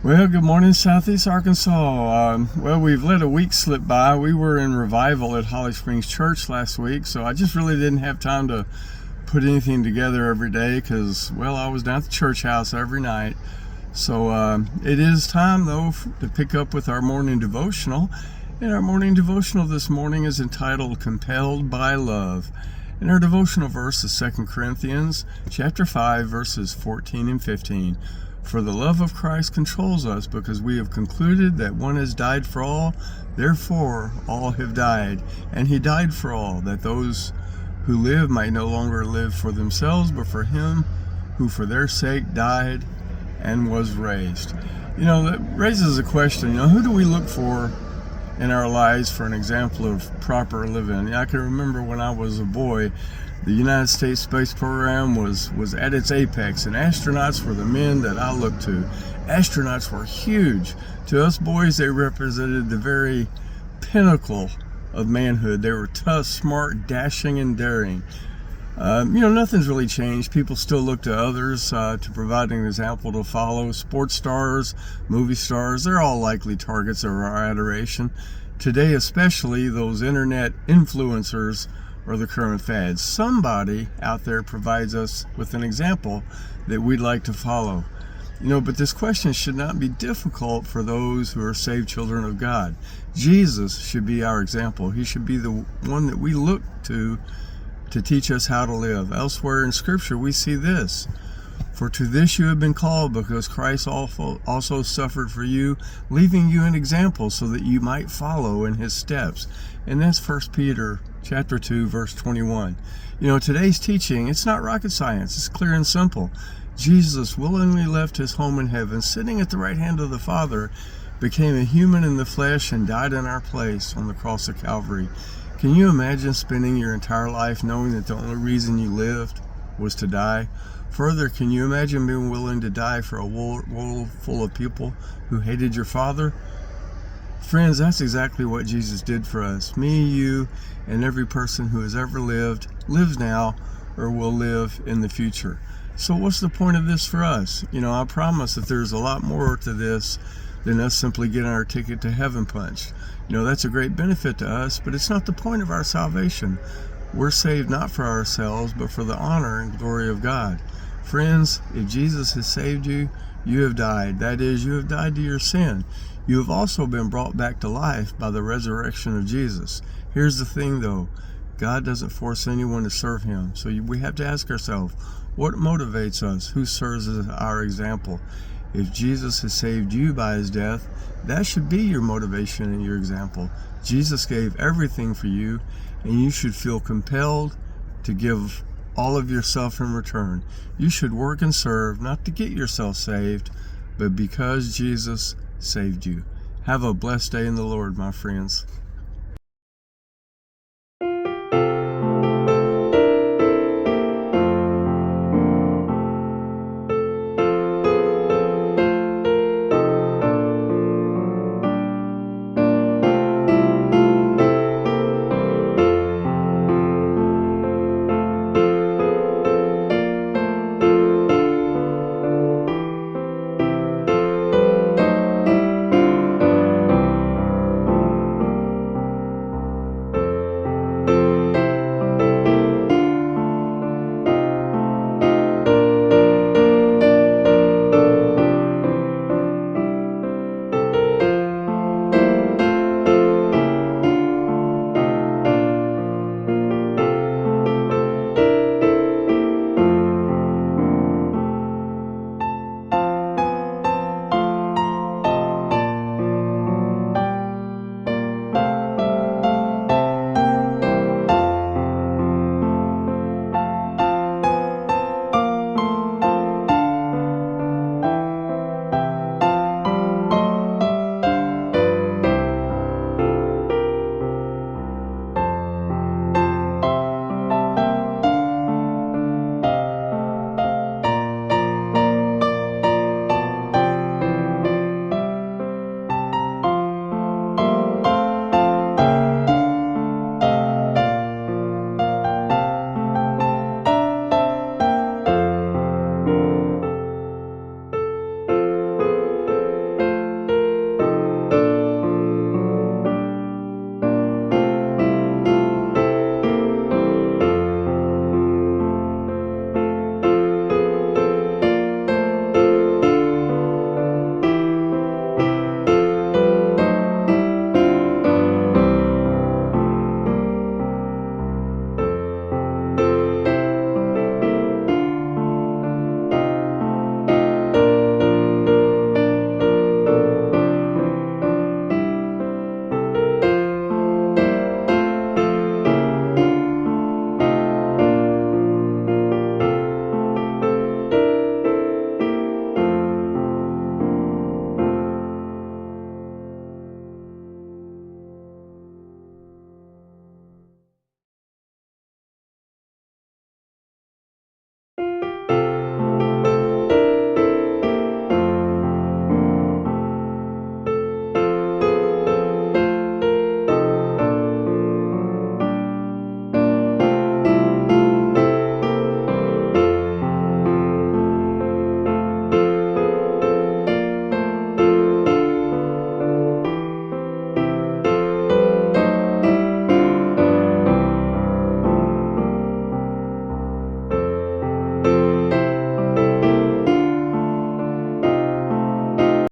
Well, good morning, Southeast Arkansas. We've let a week slip by. We were in revival at Holly Springs Church last week, so I just really didn't have time to put anything together every day because, I was down at the church house every night. So it is time, though, to pick up with our morning devotional. And our morning devotional this morning is entitled Compelled by Love. And our devotional verse is 2 Corinthians chapter 5, verses 14 and 15. For the love of Christ controls us, because we have concluded that one has died for all, therefore all have died. And he died for all, that those who live might no longer live for themselves, but for him who for their sake died and was raised. That raises a question, who do we look for in our lives for an example of proper living? I can remember when I was a boy, the United States space program was at its apex, and astronauts were the men that I looked to. Astronauts were huge. To us boys, they represented the very pinnacle of manhood. They were tough, smart, dashing, and daring. Nothing's really changed. People still look to others to provide an example to follow. Sports stars, movie stars, they're all likely targets of our adoration. Today, especially, those internet influencers are the current fad. Somebody out there provides us with an example that we'd like to follow. But this question should not be difficult for those who are saved children of God. Jesus should be our example. He should be the one that we look to teach us how to live. Elsewhere in Scripture, we see this. For to this you have been called, because Christ also suffered for you, leaving you an example so that you might follow in his steps. And that's 1 Peter chapter 2, verse 21. Today's teaching, it's not rocket science. It's clear and simple. Jesus willingly left his home in heaven, sitting at the right hand of the Father, became a human in the flesh, and died in our place on the cross of Calvary. Can you imagine spending your entire life knowing that the only reason you lived was to die? Further, can you imagine being willing to die for a world full of people who hated your Father? Friends, that's exactly what Jesus did for us. Me, you, and every person who has ever lived, lives now, or will live in the future. So what's the point of this for us? I promise that there's a lot more to this than us simply getting our ticket to heaven punched. That's a great benefit to us, but it's not the point of our salvation. We're saved not for ourselves, but for the honor and glory of God. Friends, if Jesus has saved you, you have died. That is, you have died to your sin. You have also been brought back to life by the resurrection of Jesus. Here's the thing, though. God doesn't force anyone to serve him. So we have to ask ourselves, what motivates us? Who serves as our example? If Jesus has saved you by his death, that should be your motivation and your example. Jesus gave everything for you, and you should feel compelled to give all of yourself in return. You should work and serve, not to get yourself saved, but because Jesus saved you. Have a blessed day in the Lord, my friends.